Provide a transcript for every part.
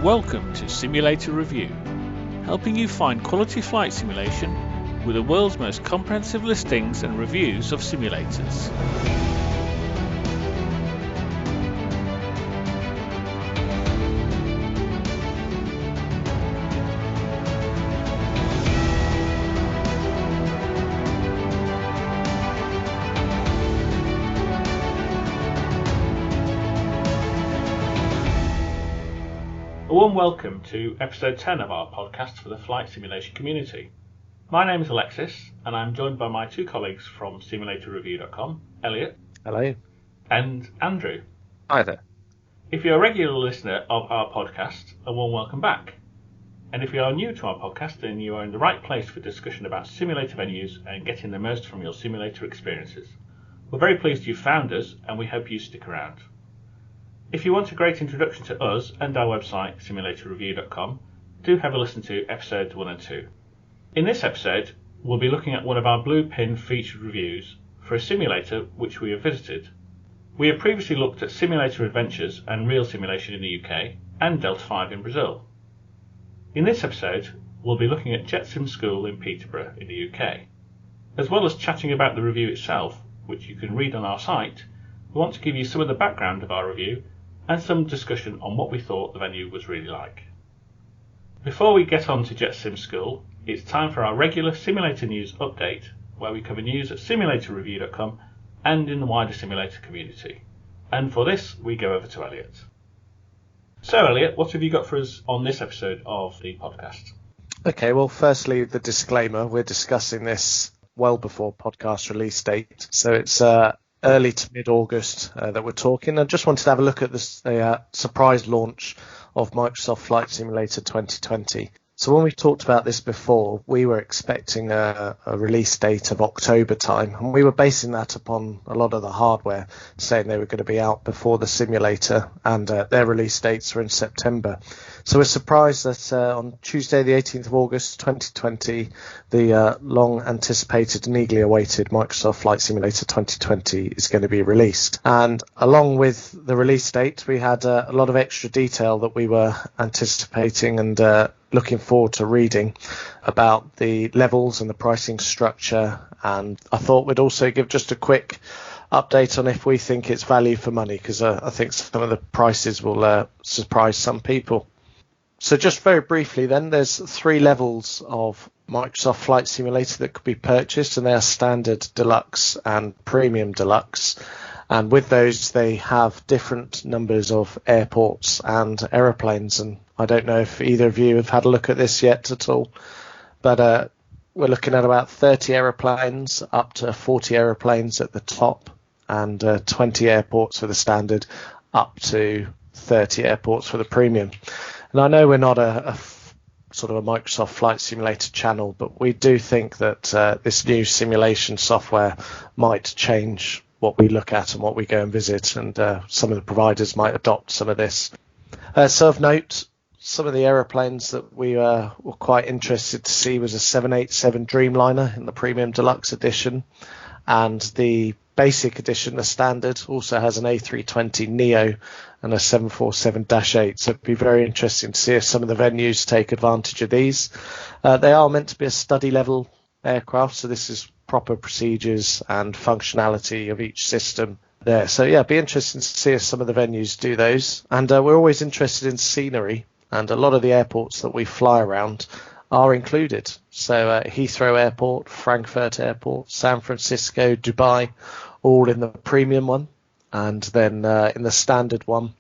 Welcome to Simulator Review, helping you find quality flight simulation with the world's most comprehensive listings and reviews of simulators. A warm welcome to episode 10 of our podcast for the flight simulation community. My name is Alexis, and I'm joined by my two colleagues from simulatorreview.com, Elliott. Hello. And Andrew. Hi there. If you're a regular listener of our podcast, a warm welcome back. And if you are new to our podcast, then you are in the right place for discussion about simulator venues and getting the most from your simulator experiences. We're very pleased you found us, and we hope you stick around. If you want a great introduction to us and our website, simulatorreview.com, do have a listen to episodes 1 and 2. In this episode, we'll be looking at one of our Blue Pin featured reviews for a simulator which we have visited. We have previously looked at simulator adventures and real simulation in the UK and Delta 5 in Brazil. In this episode, we'll be looking at Jet Sim School in Peterborough in the UK. As well as chatting about the review itself, which you can read on our site, we want to give you some of the background of our review and some discussion on what we thought the venue was really like. Before we get on to Jet Sim School, it's time for our regular simulator news update, where we cover news at simulatorreview.com and in the wider simulator community. And for this, we go over to Elliott. So Elliott, what have you got for us on this episode of the podcast? Okay, well, firstly, the disclaimer. We're discussing this well before podcast release date, so it's early to mid-August that we're talking. I just wanted to have a look at this surprise launch of Microsoft Flight Simulator 2020. So when we talked about this before, we were expecting a release date of October time, and we were basing that upon a lot of the hardware saying they were going to be out before the simulator, and their release dates were in September. So we're surprised that on Tuesday the 18th of August 2020, the long anticipated and eagerly awaited Microsoft Flight Simulator 2020 is going to be released. And along with the release date, we had a lot of extra detail that we were anticipating and looking forward to reading about the levels and the pricing structure. And I thought we'd also give just a quick update on if we think it's value for money, because I think some of the prices will surprise some people. So just very briefly then, there's 3 levels of Microsoft Flight Simulator that could be purchased, and they are Standard, Deluxe and Premium Deluxe. And with those, they have different numbers of airports and aeroplanes. And I don't know if either of you have had a look at this yet at all, but we're looking at about 30 aeroplanes up to 40 aeroplanes at the top, and 20 airports for the Standard, up to 30 airports for the Premium. And I know we're not a sort of a Microsoft Flight Simulator channel, but we do think that this new simulation software might change what we look at and what we go and visit, and some of the providers might adopt some of this. So of note, some of the aeroplanes that we were quite interested to see was a 787 Dreamliner in the Premium Deluxe edition, and the Basic edition, the Standard, also has an A320 Neo and a 747-8. So it'd be very interesting to see if some of the venues take advantage of these. They are meant to be a study level aircraft, so this is proper procedures and functionality of each system there. So yeah, it'd be interesting to see if some of the venues do those. And we're always interested in scenery, and a lot of the airports that we fly around are included. So Heathrow Airport, Frankfurt Airport, San Francisco, Dubai, all in the Premium one. And then in the Standard one,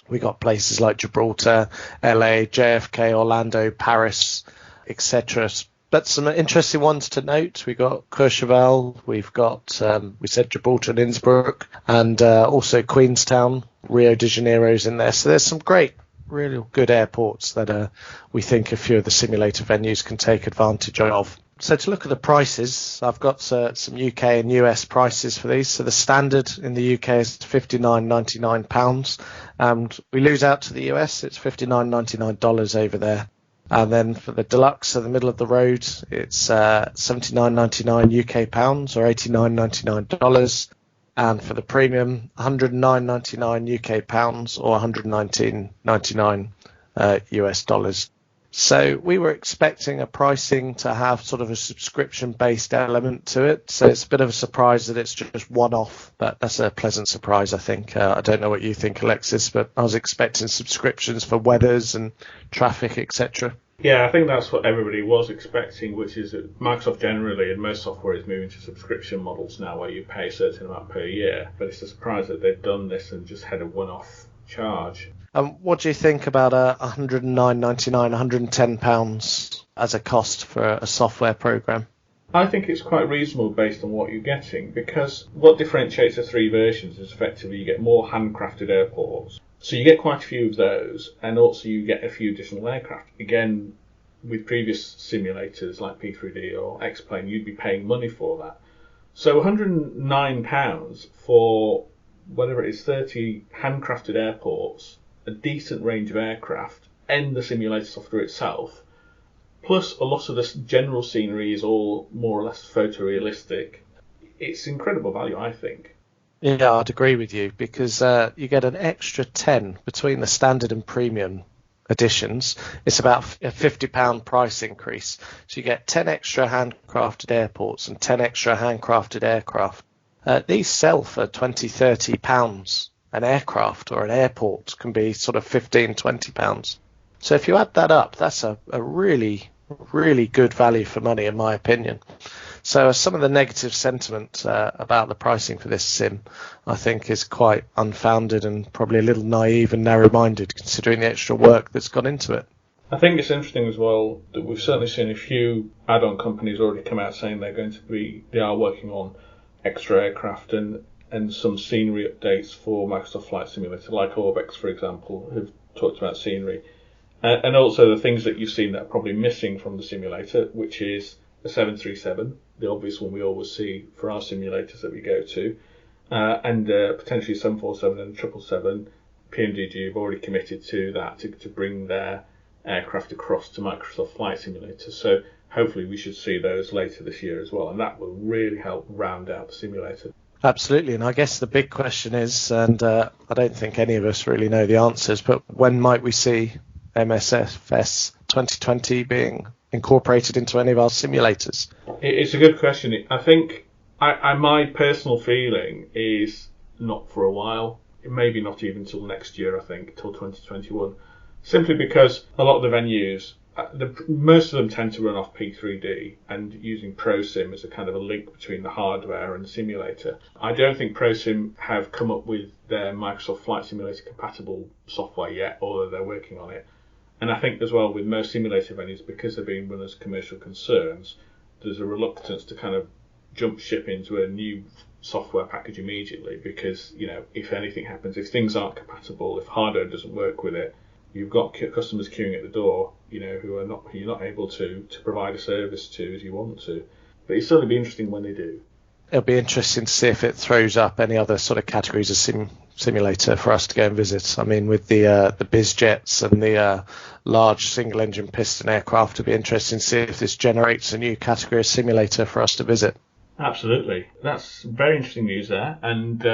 we got places like Gibraltar, LA, JFK, Orlando, Paris, etc. But some interesting ones to note. We got Courchevel, we've got, we said Gibraltar and Innsbruck, and also Queenstown, Rio de Janeiro's in there. So there's some great, really good airports that we think a few of the simulator venues can take advantage of. So to look at the prices, I've got some UK and US prices for these. So the Standard in the UK is £59.99, and we lose out to the US, it's $59.99 over there. And then for the Deluxe, so the middle of the road, it's £79.99 UK pounds or $89.99. And for the Premium, £109.99 UK pounds or $119.99 US dollars. So we were expecting a pricing to have sort of a subscription-based element to it. So it's a bit of a surprise that it's just one-off, but that's a pleasant surprise, I think. I don't know what you think, Alexis, but I was expecting subscriptions for weathers and traffic, etc. Yeah, I think that's what everybody was expecting, which is that Microsoft generally and most software is moving to subscription models now where you pay a certain amount per year. But it's a surprise that they've done this and just had a one-off charge. What do you think about £109.99, £110 as a cost for a software program? I think it's quite reasonable based on what you're getting, because what differentiates the three versions is effectively you get more handcrafted airports. So you get quite a few of those, and also you get a few additional aircraft. Again, with previous simulators like P3D or X-Plane, you'd be paying money for that. So £109 for whatever it is, 30 handcrafted airports, a decent range of aircraft, and the simulator software itself, plus a lot of the general scenery is all more or less photorealistic. It's incredible value, I think. Yeah, I'd agree with you, because you get an extra 10 between the standard and premium editions. It's about a £50 price increase. So you get 10 extra handcrafted airports and 10 extra handcrafted aircraft. These sell for £20, £30. An aircraft or an airport can be sort of £15, £20. So if you add that up, that's a really, really good value for money, in my opinion. So some of the negative sentiment about the pricing for this sim, I think, is quite unfounded and probably a little naive and narrow-minded, considering the extra work that's gone into it. I think it's interesting as well that we've certainly seen a few add-on companies already come out saying they are working on extra aircraft and some scenery updates for Microsoft Flight Simulator, like Orbex, for example, who've talked about scenery. And also the things that you've seen that are probably missing from the simulator, which is the 737, the obvious one we always see for our simulators that we go to, and potentially 747 and 777. PMDG have already committed to that, to bring their aircraft across to Microsoft Flight Simulator. So hopefully we should see those later this year as well, and that will really help round out the simulator. Absolutely, and I guess the big question is, and I don't think any of us really know the answers, but when might we see MSFS 2020 being incorporated into any of our simulators? It's a good question. I think my personal feeling is not for a while. Maybe not even till next year, I think, till 2021. Simply because a lot of the venues, most of them tend to run off P3D and using ProSim as a kind of a link between the hardware and the simulator. I don't think ProSim have come up with their Microsoft Flight Simulator compatible software yet, although they're working on it. And I think as well with most simulator venues, because they're being run as commercial concerns, there's a reluctance to kind of jump ship into a new software package immediately, because, you know, if anything happens, if things aren't compatible, if hardware doesn't work with it, you've got customers queuing at the door, you know, who you're not able to provide a service to as you want to. But it'll certainly be interesting when they do. It'll be interesting to see if it throws up any other sort of categories of simulator for us to go and visit. I mean, with the biz jets and the large single-engine piston aircraft, it'll be interesting to see if this generates a new category of simulator for us to visit. Absolutely. That's very interesting news there. And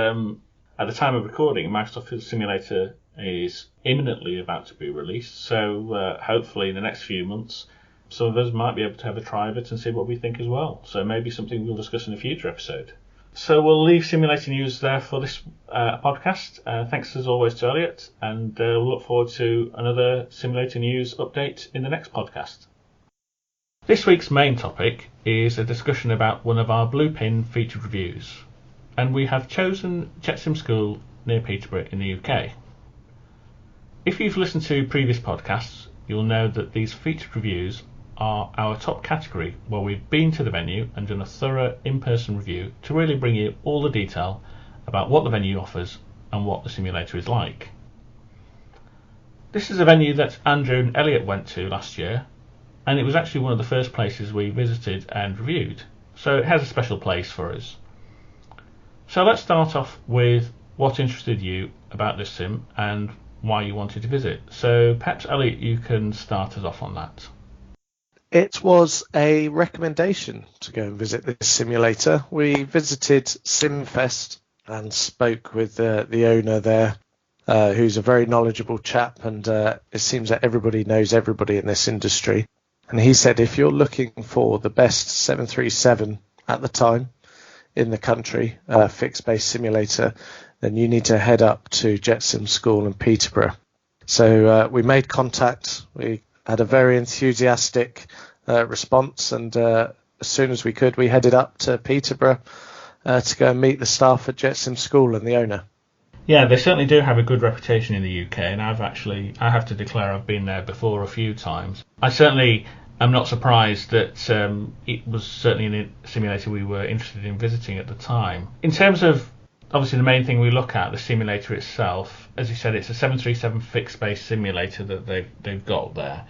at the time of recording, Microsoft Simulator is imminently about to be released. So hopefully in the next few months, some of us might be able to have a try of it and see what we think as well. So maybe something we'll discuss in a future episode. So we'll leave simulator news there for this podcast. Thanks as always to Elliott, and we'll look forward to another simulator news update in the next podcast. This week's main topic is a discussion about one of our Bluepin featured reviews, and we have chosen Chetsim School near Peterborough in the UK. If you've listened to previous podcasts, you'll know that these featured reviews are our top category, where we've been to the venue and done a thorough in-person review to really bring you all the detail about what the venue offers and what the simulator is like. This is a venue that Andrew and Elliott went to last year, and it was actually one of the first places we visited and reviewed, so it has a special place for us. So let's start off with what interested you about this sim and why you wanted to visit. So perhaps Elliott, you can start us off on that. It was a recommendation to go and visit this simulator. We visited SimFest and spoke with the owner there. who's a very knowledgeable chap, and it seems that everybody knows everybody in this industry. And he said, if you're looking for the best 737 at the time in the country, fixed-base simulator, then you need to head up to Jet Sim School in Peterborough. So we made contact. We had a very enthusiastic response, and as soon as we could, we headed up to Peterborough to go and meet the staff at Jet Sim School and the owner. Yeah, they certainly do have a good reputation in the UK, and I have to declare I've been there before a few times. I certainly am not surprised that it was certainly a simulator we were interested in visiting at the time. In terms of, obviously, the main thing we look at, the simulator itself, as you said, it's a 737 fixed-base simulator that they've got there.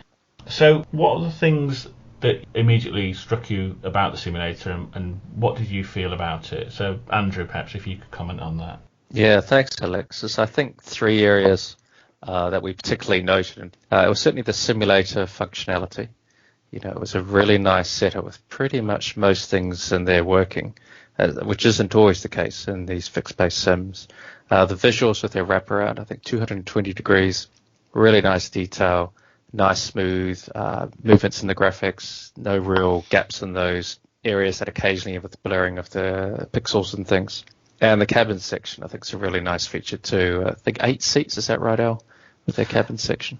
So what are the things that immediately struck you about the simulator, and what did you feel about it? So, Andrew, perhaps if you could comment on that. Yeah, thanks, Alexis. I think 3 areas that we particularly noted. It was certainly the simulator functionality. It was a really nice setup with pretty much most things in there working, which isn't always the case in these fixed-base sims. The visuals with their wraparound, I think 220 degrees, really nice detail, nice smooth movements in the graphics, no real gaps in those areas that occasionally have the blurring of the pixels and things. And the cabin section, I think, is a really nice feature too. I think 8 seats, is that right, Al, with their cabin section?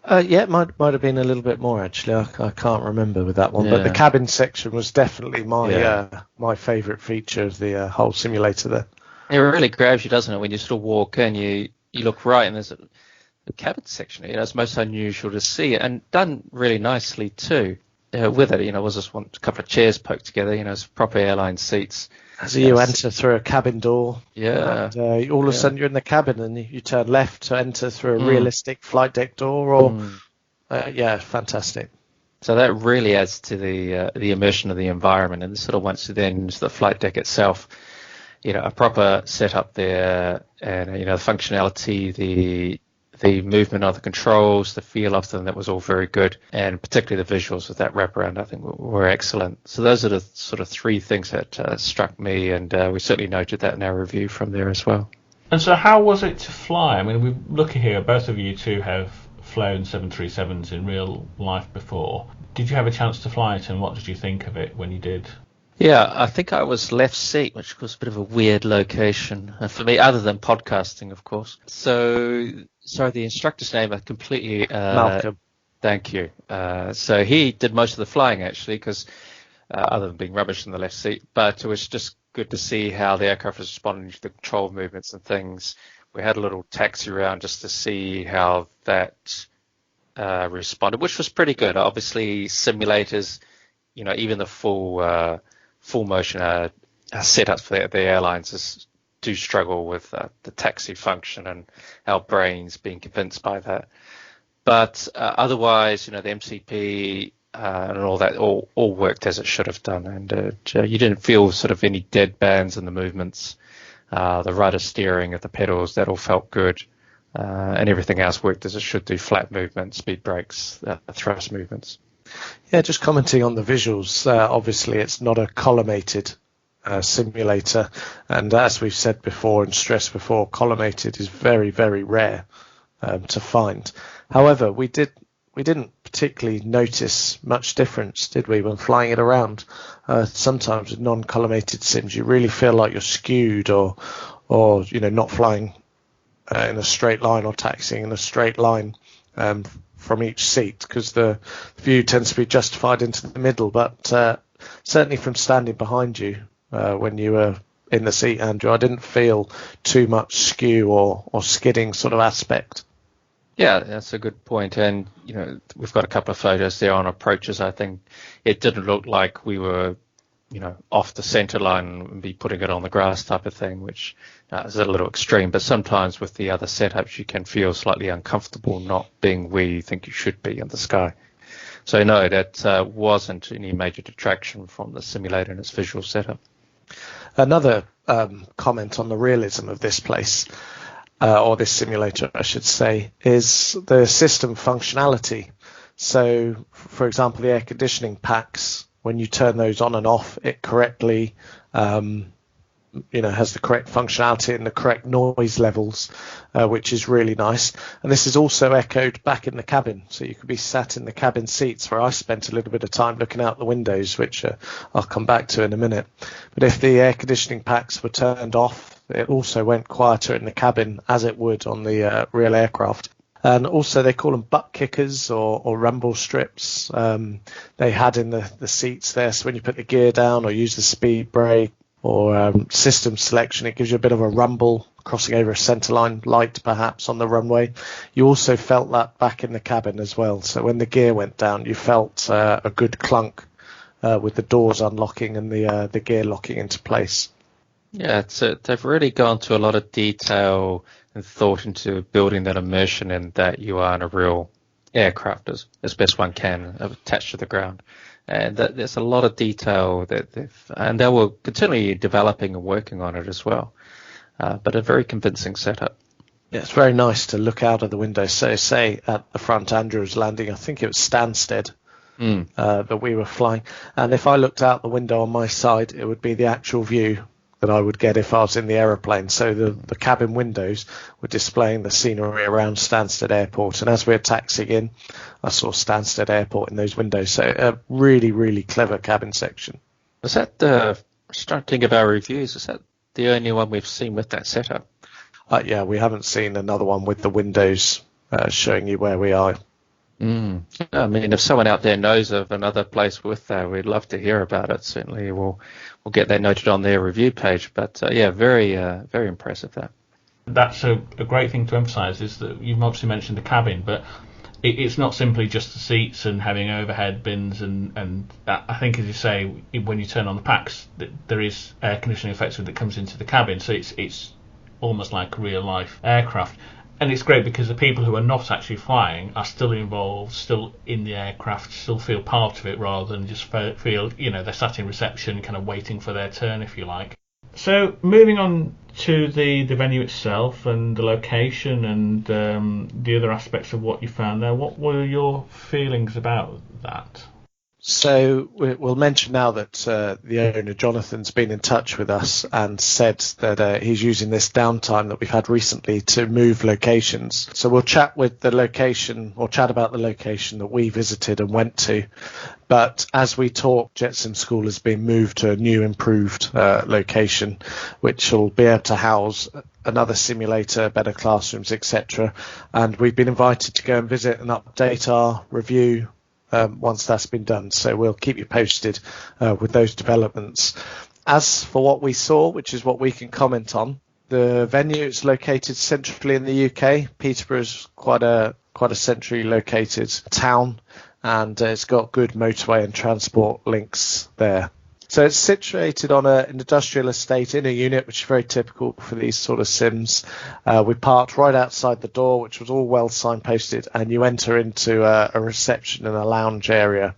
Yeah, it might have been a little bit more, actually. I can't remember with that one. Yeah. But the cabin section was definitely my favourite feature of the whole simulator there. It really grabs you, doesn't it? When you sort of walk in, you look right, and there's a cabin section. It's most unusual to see it, and done really nicely too. With it, was just a couple of chairs poked together, it's proper airline seats. So you enter through a cabin door, and all of a sudden you're in the cabin, and you turn left to enter through a realistic flight deck door, or fantastic. So that really adds to the immersion of the environment, and sort of once you then into the flight deck itself, a proper setup there, and the functionality, the movement of the controls, the feel of them, that was all very good, and particularly the visuals with that wraparound, I think, were excellent. So those are the sort of 3 things that struck me, and we certainly noted that in our review from there as well. And so how was it to fly? I mean, we look here, both of you two have flown 737s in real life before. Did you have a chance to fly it, and what did you think of it when you did? Yeah, I think I was left seat, which was a bit of a weird location for me, other than podcasting, of course. So, sorry, the instructor's name I completely... Malcolm. Thank you. So he did most of the flying, actually, because other than being rubbish in the left seat, but it was just good to see how the aircraft was responding to the control movements and things. We had a little taxi around just to see how that responded, which was pretty good. Obviously, simulators, even the full motion setups for the airlines do struggle with the taxi function and our brains being convinced by that. But otherwise, the MCP and all that all worked as it should have done, and you didn't feel sort of any dead bands in the movements. The rudder steering of the pedals, that all felt good, and everything else worked as it should do. Flat movements, speed brakes, thrust movements. Yeah, just commenting on the visuals. Obviously, it's not a collimated simulator, and as we've said before and stressed before, collimated is very, very rare to find. However, we didn't particularly notice much difference, did we, when flying it around? Sometimes with non-collimated sims, you really feel like you're skewed, or not flying in a straight line or taxiing in a straight line from each seat, because the view tends to be justified into the middle. But certainly from standing behind you when you were in the seat, Andrew, I didn't feel too much skew or skidding sort of aspect. Yeah, that's a good point. And, we've got a couple of photos there on approaches. I think it didn't look like we were, off the center line and be putting it on the grass type of thing, which is a little extreme. But sometimes with the other setups, you can feel slightly uncomfortable not being where you think you should be in the sky. So, no, that wasn't any major detraction from the simulator and its visual setup. Another comment on the realism of this place, or this simulator, I should say, is the system functionality. So, for example, the air conditioning packs, when you turn those on and off, it correctly has the correct functionality and the correct noise levels, which is really nice. And this is also echoed back in the cabin, so you could be sat in the cabin seats, where I spent a little bit of time looking out the windows, which I'll come back to in a minute. But if the air conditioning packs were turned off, it also went quieter in the cabin, as it would on the real aircraft. And also they call them butt kickers or rumble strips. They had in the seats there, so when you put the gear down or use the speed brake or system selection, it gives you a bit of a rumble crossing over a centerline light perhaps on the runway. You also felt that back in the cabin as well. So when the gear went down, you felt a good clunk with the doors unlocking and the gear locking into place. Yeah, they've really gone to a lot of detail and thought into building that immersion in that you are in a real aircraft as best one can, attached to the ground. And there's a lot of detail and they were continually developing and working on it as well. But a very convincing setup. Yeah, it's very nice to look out of the window. So say at the front, Andrew was landing, I think it was Stansted that we were flying. And if I looked out the window on my side, it would be the actual view that I would get if I was in the aeroplane. So the cabin windows were displaying the scenery around Stansted Airport. And as we were taxiing in, I saw Stansted Airport in those windows. So a really, really clever cabin section. Was that, starting to think of our reviews, is that the only one we've seen with that setup? Yeah, we haven't seen another one with the windows showing you where we are. I mean, if someone out there knows of another place with that, we'd love to hear about it. Certainly we'll get that noted on their review page. But yeah, very impressive that. That's a great thing to emphasise, is that you've obviously mentioned the cabin, but it's not simply just the seats and having overhead bins and that. I think, as you say, when you turn on the packs, there is air conditioning effectively that comes into the cabin, so it's almost like real life aircraft. And it's great because the people who are not actually flying are still involved, still in the aircraft, still feel part of it, rather than just feel, they're sat in reception kind of waiting for their turn, if you like. So moving on to the venue itself and the location and the other aspects of what you found there, what were your feelings about that? So we'll mention now that the owner, Jonathan's been in touch with us and said that he's using this downtime that we've had recently to move locations. So we'll chat with the location, or chat about the location that we visited and went to. But as we talk, Jetsim School has been moved to a new improved location, which will be able to house another simulator, better classrooms, etc. And we've been invited to go and visit and update our review once that's been done. So we'll keep you posted with those developments. As for what we saw, which is what we can comment on, the venue is located centrally in the UK. Peterborough is quite a centrally located town, and it's got good motorway and transport links there. So it's situated on an industrial estate in a unit, which is very typical for these sort of sims. We parked right outside the door, which was all well signposted, and you enter into a reception and a lounge area,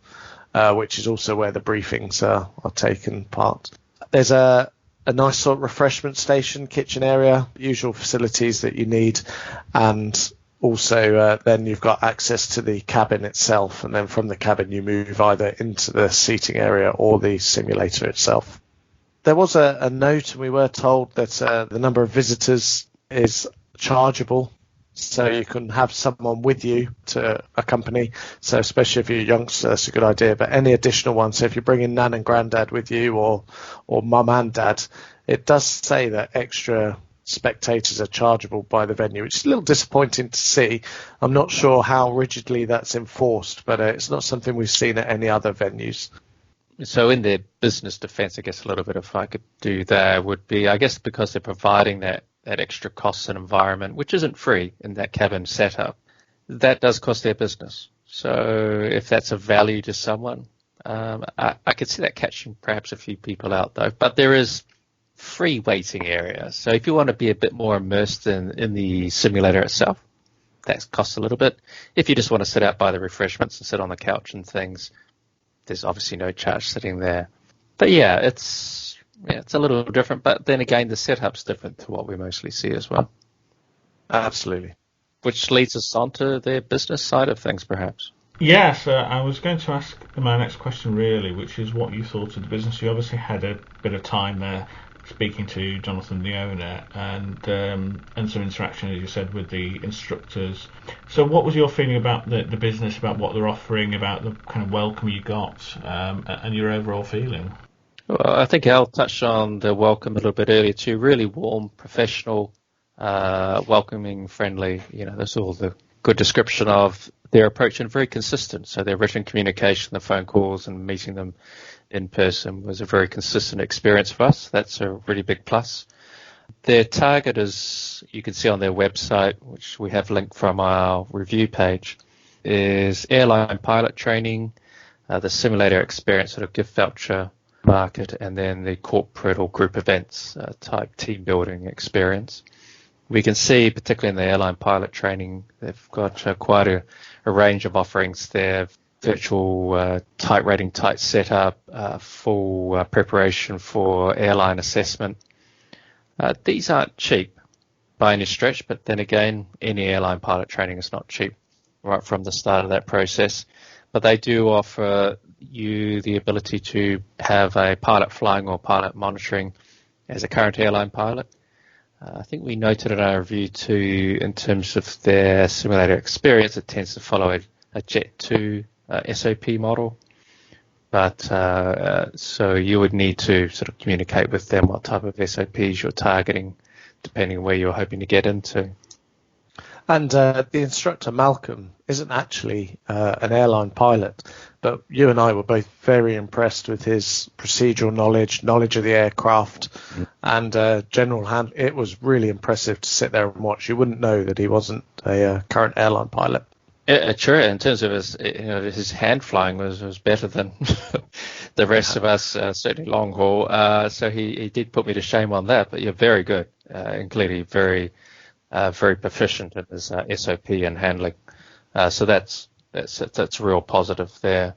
which is also where the briefings are taken part. There's a nice sort of refreshment station, kitchen area, usual facilities that you need, and also then you've got access to the cabin itself, and then from the cabin you move either into the seating area or the simulator itself. There was a note, and we were told that the number of visitors is chargeable, so you can have someone with you to accompany. So especially if you're a youngster, that's a good idea. But any additional ones, so if you're bringing nan and granddad with you, or mum and dad, it does say that extra spectators are chargeable by the venue, which is a little disappointing to see. I'm not sure how rigidly that's enforced, but it's not something we've seen at any other venues. So in their business defence, I guess a little bit, if I could do there, would be, I guess, because they're providing that extra cost and environment, which isn't free in that cabin setup, that does cost their business. So if that's a value to someone, I could see that catching perhaps a few people out, though. But there is free waiting area. So if you want to be a bit more immersed in the simulator itself, that costs a little bit. If you just want to sit out by the refreshments and sit on the couch and things, there's obviously no charge sitting there. But yeah, it's a little different. But then again, the setup's different to what we mostly see as well. Absolutely. Which leads us on to their business side of things, perhaps. Yes, I was going to ask my next question really, which is what you thought of the business. You obviously had a bit of time there speaking to Jonathan, the owner, and some interaction, as you said, with the instructors. So what was your feeling about the business, about what they're offering, about the kind of welcome you got, and your overall feeling? Well, I think Al touched on the welcome a little bit earlier too. Really warm, professional, welcoming, friendly. That's all the good description of their approach, and very consistent. So their written communication, the phone calls and meeting them in person was a very consistent experience for us. That's a really big plus. Their target is, you can see on their website, which we have linked from our review page, is airline pilot training, the simulator experience sort of gift voucher market, and then the corporate or group events type team building experience. We can see, particularly in the airline pilot training, they've got quite a range of offerings there. Virtual type rating, type setup, full preparation for airline assessment. These aren't cheap by any stretch, but then again, any airline pilot training is not cheap right from the start of that process. But they do offer you the ability to have a pilot flying or pilot monitoring as a current airline pilot. I think we noted in our review too, in terms of their simulator experience, it tends to follow a Jet 2 SOP model. But so you would need to sort of communicate with them what type of SOPs you're targeting, depending on where you're hoping to get into. And the instructor, Malcolm, isn't actually an airline pilot, but you and I were both very impressed with his procedural knowledge of the aircraft, and general hand. It was really impressive to sit there and watch. You wouldn't know that he wasn't a current airline pilot. Sure. In terms of his hand flying was better than the rest of us, certainly long haul. So he did put me to shame on that. But you're very good, and clearly very proficient in his SOP and handling. So that's a real positive there.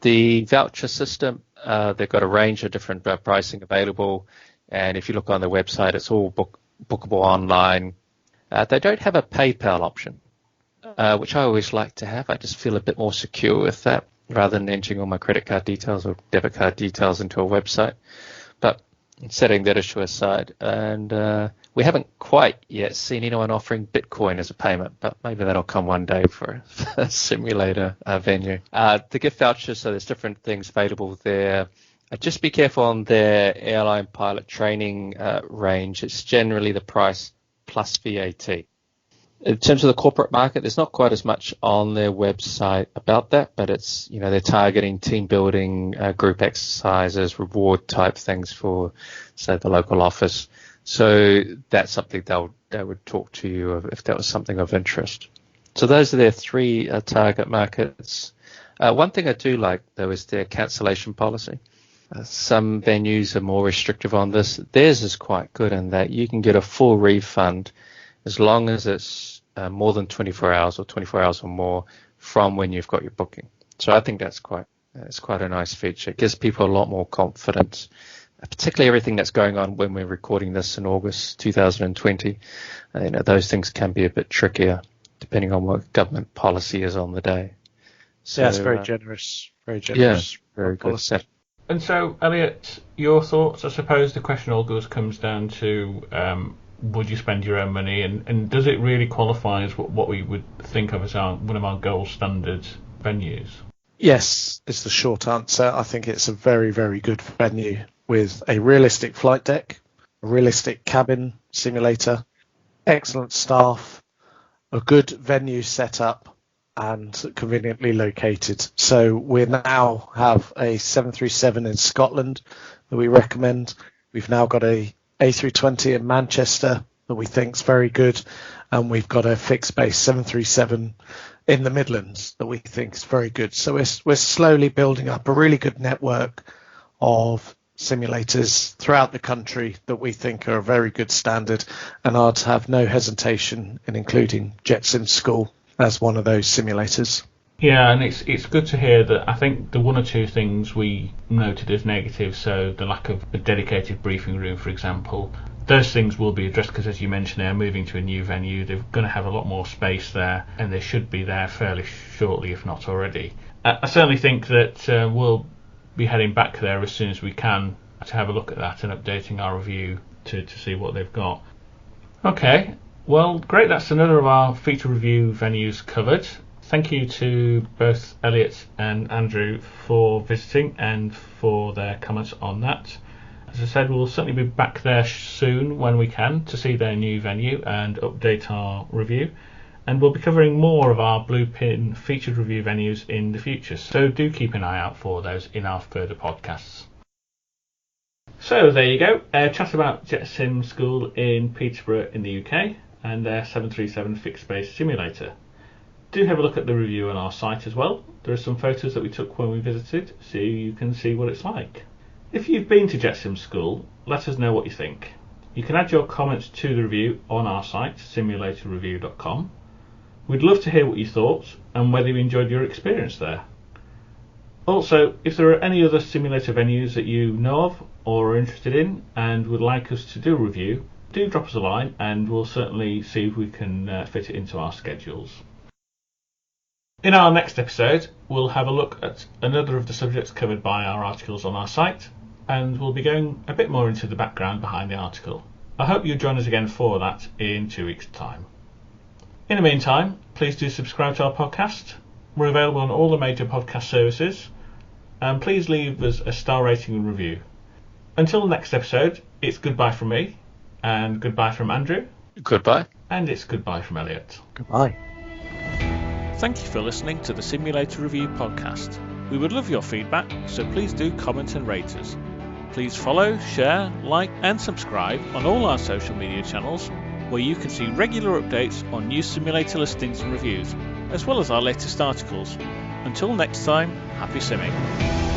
The voucher system, they've got a range of different pricing available, and if you look on their website, it's all bookable online. They don't have a PayPal option, which I always like to have. I just feel a bit more secure with that, rather than entering all my credit card details or debit card details into a website. But setting that issue aside, and we haven't quite yet seen anyone offering Bitcoin as a payment, but maybe that'll come one day for a simulator venue. The gift vouchers, so there's different things available there. Just be careful on their airline pilot training range. It's generally the price plus VAT. In terms of the corporate market, there's not quite as much on their website about that, but it's, they're targeting team building, group exercises, reward type things for, say, the local office. So that's something they would talk to you if that was something of interest. So those are their three target markets. One thing I do like, though, is their cancellation policy. Some venues are more restrictive on this. Theirs is quite good in that you can get a full refund as long as it's more than 24 hours or 24 hours or more from when you've got your booking. So I think that's quite a nice feature. It gives people a lot more confidence, particularly everything that's going on when we're recording this in August 2020. Those things can be a bit trickier depending on what government policy is on the day. So, yeah, it's very generous. Very generous. Yeah, very good. And so, Elliott, your thoughts? I suppose the question always comes down to would you spend your own money, and does it really qualify as what we would think of as one of our gold standard venues? Yes, is the short answer. I think it's a very, very good venue with a realistic flight deck, a realistic cabin simulator, excellent staff, a good venue setup, and conveniently located. So we now have a 737 in Scotland that we recommend. We've now got a A320 in Manchester that we think is very good, and we've got a fixed base 737 in the Midlands that we think is very good. So we're slowly building up a really good network of simulators throughout the country that we think are a very good standard, and I'd have no hesitation in including JetSim School as one of those simulators. Yeah, and it's good to hear that. I think the one or two things we noted as negative, so the lack of a dedicated briefing room, for example, those things will be addressed because, as you mentioned, they're moving to a new venue. They're going to have a lot more space there, and they should be there fairly shortly, if not already. I certainly think that we'll be heading back there as soon as we can. to have a look at that and updating our review to see what they've got. Okay, well, great. That's another of our feature review venues covered. Thank you to both Elliott and Andrew for visiting and for their comments on that. As I said, we'll certainly be back there soon when we can to see their new venue and update our review. And we'll be covering more of our Blue Pin featured review venues in the future, so do keep an eye out for those in our further podcasts. So there you go, a chat about Jet Sim School in Peterborough in the UK and their 737 fixed base simulator. Do have a look at the review on our site as well. There are some photos that we took when we visited, so you can see what it's like. If you've been to Jet Sim School, let us know what you think. You can add your comments to the review on our site, simulatorreview.com. We'd love to hear what you thought and whether you enjoyed your experience there. Also, if there are any other simulator venues that you know of or are interested in and would like us to do a review, do drop us a line and we'll certainly see if we can fit it into our schedules. In our next episode, we'll have a look at another of the subjects covered by our articles on our site, and we'll be going a bit more into the background behind the article. I hope you'll join us again for that in 2 weeks' time. In the meantime, please do subscribe to our podcast. We're available on all the major podcast services, and please leave us a star rating and review. Until the next episode, it's goodbye from me, and goodbye from Andrew. Goodbye. And it's goodbye from Elliott. Goodbye. Thank you for listening to the Simulator Review podcast. We would love your feedback, so please do comment and rate us. Please follow, share, like and subscribe on all our social media channels, where you can see regular updates on new simulator listings and reviews, as well as our latest articles. Until next time, happy simming.